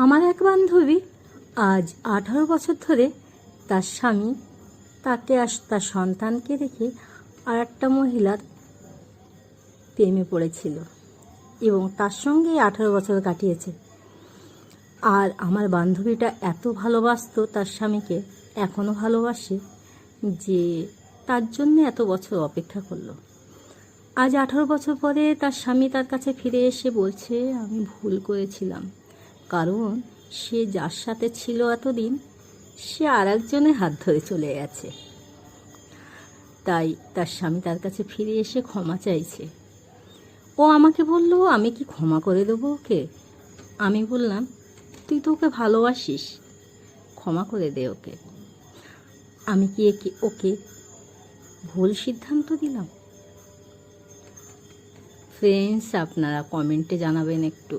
আমার এক বান্ধবী আজ 18 বছর ধরে তার স্বামী তাকে আর তার সন্তানকে রেখে আর একটা মহিলার প্রেমে পড়েছিল এবং তার সঙ্গেই 18 বছর কাটিয়েছে। আর আমার বান্ধবীটা এত ভালোবাসতো তার স্বামীকে, এখনও ভালোবাসে, যে তার জন্য এত বছর অপেক্ষা করলো। আজ 18 বছর পরে তার স্বামী তার কাছে ফিরে এসে বলছে, আমি ভুল করেছিলাম, কারণ সে যার সাথে ছিল এতদিন সে আর একজনের হাত ধরে চলে গেছে। তাই তার স্বামী তার কাছে ফিরে এসে ক্ষমা চাইছে। ও আমাকে বলল, আমি কি ক্ষমা করে দেবো ওকে? আমি বললাম, তুই তো ওকে ভালোবাসিস, ক্ষমা করে দে ওকে। আমি কি ওকে ভুল সিদ্ধান্ত দিলাম? ফ্রেন্ডস, আপনারা কমেন্টে জানাবেন একটু।